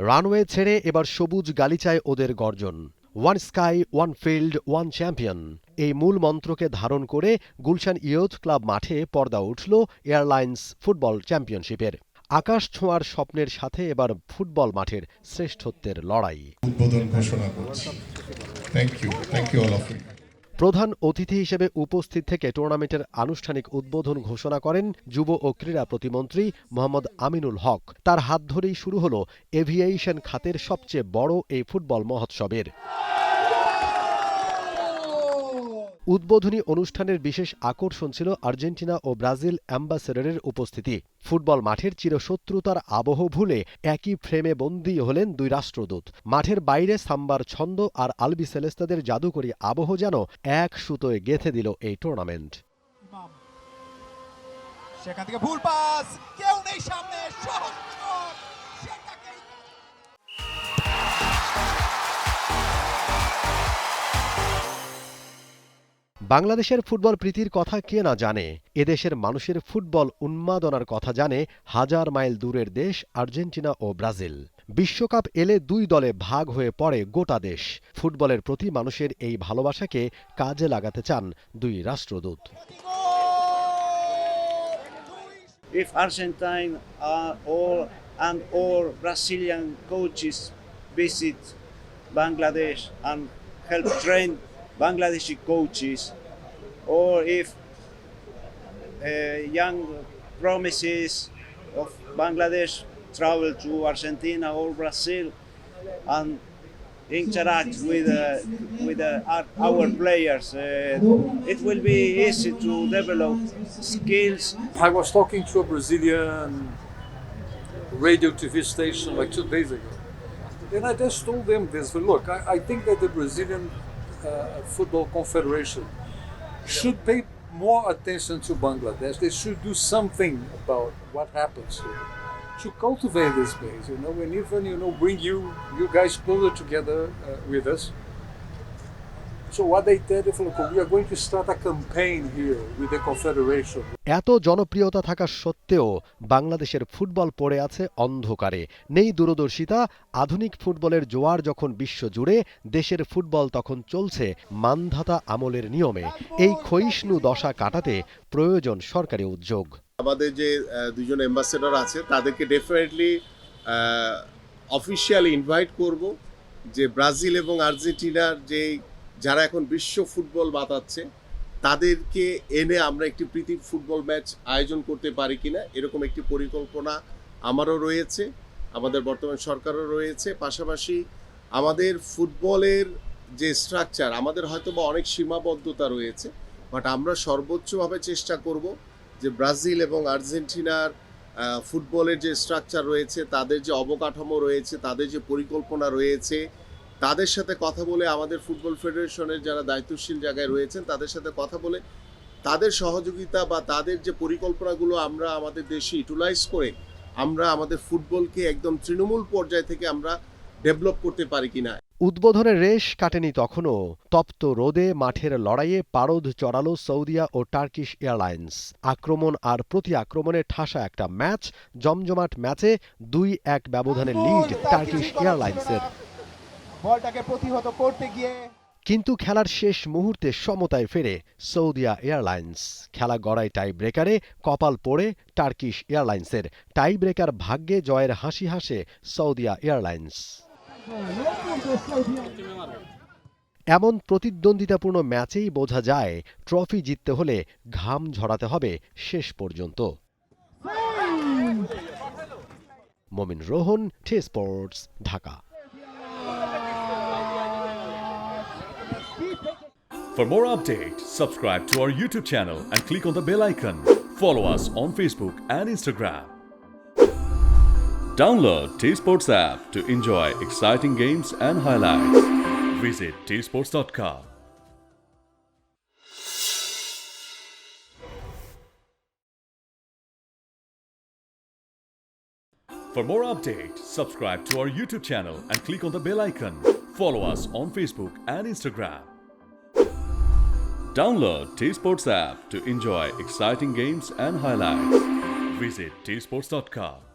Runway ছেড়ে এবার সবুজ গালিচায় ওদের গর্জন। One sky, one field, one champion, এই মূল মন্ত্রকে ধারণ করে গুলশান ইয়ুথ ক্লাব মাঠে পর্দা উঠল এয়ারলাইন্স ফুটবল চ্যাম্পিয়নশিপের। আকাশ ছোঁয়ার স্বপ্নের সাথে এবার ফুটবল মাঠের শ্রেষ্ঠত্বের লড়াই। উদ্বোধন ঘোষণা করছি। Thank you all of you. প্রধান অতিথি হিসেবে উপস্থিত থেকে টুর্নামেন্টের আনুষ্ঠানিক উদ্বোধন ঘোষণা করেন যুব ও ক্রীড়া প্রতিমন্ত্রী মোহাম্মদ আমিনুল হক। তার হাত ধরেই শুরু হলো এভিয়েশন খাতের সবচেয়ে বড় এই ফুটবল মহোৎসবের। উদ্বোধনী অনুষ্ঠানের বিশেষ আকর্ষণ ছিল আর্জেন্টিনা ও ব্রাজিল অ্যাম্বাসেডরের উপস্থিতি। ফুটবল মাঠের চিরশত্রুতার আবহ ভুলে একই ফ্রেমে বন্দী হলেন দুই রাষ্ট্রদূত। মাঠের বাইরে সাম্বার ছন্দ আর আলবি সেলেস্তাদের জাদুকরী আবহ যেন এক সুতোয় গেঁথে দিল এই টুর্নামেন্ট। সেখান থেকে ভুল পাস, কেউ নেই সামনে, বাংলাদেশের ফুটবল প্রীতির কথা কে না জানে। এদেশের মানুষের ফুটবল উন্মাদনার কথা জানে হাজার মাইল দূরের দেশ আর্জেন্টিনা ও ব্রাজিল। বিশ্বকাপ এলে দুই দলে ভাগ হয়ে পড়ে গোটা দেশ। ফুটবলের প্রতি মানুষের এই ভালোবাসাকে কাজে লাগাতে চান দুই রাষ্ট্রদূত। If Argentine or Brazilian coaches visit Bangladesh and help train Bangladeshi coaches, or if young promises of Bangladesh travel to Argentina or Brazil and interact with our players, it will be easy to develop skills. I was talking to a Brazilian radio TV station like 2 days ago, and I just told them this: look, I think that the Brazilian Football Confederation should pay more attention to Bangladesh. They should do something about what happens here to cultivate this base, and even bring you guys closer together with us. So what they did, look, we are going to start a campaign here with the Confederation. এত জনপ্রিয়তা থাকা সত্ত্বেও বাংলাদেশের football পড়ে আছে অন্ধকারে। নেই দূরদর্শিতা। আধুনিক ফুটবলের জোয়ার যখন বিশ্বজুড়ে, দেশের ফুটবল তখন চলছে মানধাতা আমলের নিয়মে। এই ক্ষয়িষ্ণু দশা কাটাতে প্রয়োজন সরকারি উদ্যোগ। আমাদের যে দুজন অ্যাম্বাসেডর আছে তাদেরকে ডেফিনেটলি অফিশিয়ালি ইনভাইট করব, যে ব্রাজিল এবং আর্জেন্টিনার যারা এখন বিশ্ব ফুটবল মাতাচ্ছে তাদেরকে এনে আমরা একটি প্রীতি ফুটবল ম্যাচ আয়োজন করতে পারি কিনা, এরকম একটি পরিকল্পনা আমারও রয়েছে, আমাদের বর্তমান সরকারও রয়েছে। পাশাপাশি আমাদের ফুটবলের যে স্ট্রাকচার, আমাদের হয়তো বা অনেক সীমাবদ্ধতা রয়েছে, বাট আমরা সর্বোচ্চভাবে চেষ্টা করব যে ব্রাজিল এবং আর্জেন্টিনার ফুটবলের যে স্ট্রাকচার রয়েছে, তাদের যে অবকাঠামো রয়েছে, তাদের যে পরিকল্পনা রয়েছে, তাদের সাথে কথা বলে, আমাদের ফুটবল ফেডারেশনের যারা দায়িত্বশীল জায়গায় রয়েছেন তাদের সাথে কথা বলে তাদের সহযোগিতা বা তাদের যে পরিকল্পনাগুলো আমরা আমাদের দেশে ইউটিলাইজ করে আমরা আমাদের ফুটবলকে একদম তৃণমূল পর্যায় থেকে আমরা ডেভেলপ করতে পারি কিনা। উদ্বোধনের রেশ কাটেনি তখনও। তপ্ত রোদে মাঠের লড়াইয়ে পারদ চড়ালো সৌদিয়া ও টার্কিশ এয়ারলাইন্স। আক্রমণ আর প্রতি আক্রমণে ঠাসা একটা ম্যাচ। জমজমাট ম্যাচে 2-1 ব্যবধানে লিড টার্কিশ এয়ারলাইন্সের। বলটাকে প্রতিহত করতে গিয়ে কিন্তু খেলার শেষ মুহূর্তে সমতায় ফেরে সৌদিয়া এয়ারলাইন্স। খেলা গড়ায় টাই ব্রেকারে, কপাল পড়ে টার্কিশ এয়ারলাইন্সের। টাই ব্রেকার ভাগ্যে জয়ের হাসি হাসে সৌদিয়া এয়ারলাইন্স। এমন প্রতিদ্বন্দ্বিতাপূর্ণ ম্যাচেই বোঝা যায় ট্রফি জিততে হলে ঘাম ঝরাতে হবে শেষ পর্যন্ত। Momin Rohan, T Sports, Dhaka. For more updates, subscribe to our YouTube channel and click on the bell icon. Follow us on Facebook and Instagram. Download T-Sports app to enjoy exciting games and highlights. Visit tsports.com. For more updates, subscribe to our YouTube channel and click on the bell icon. Follow us on Facebook and Instagram. Download T-Sports app to enjoy exciting games and highlights. Visit tsports.com.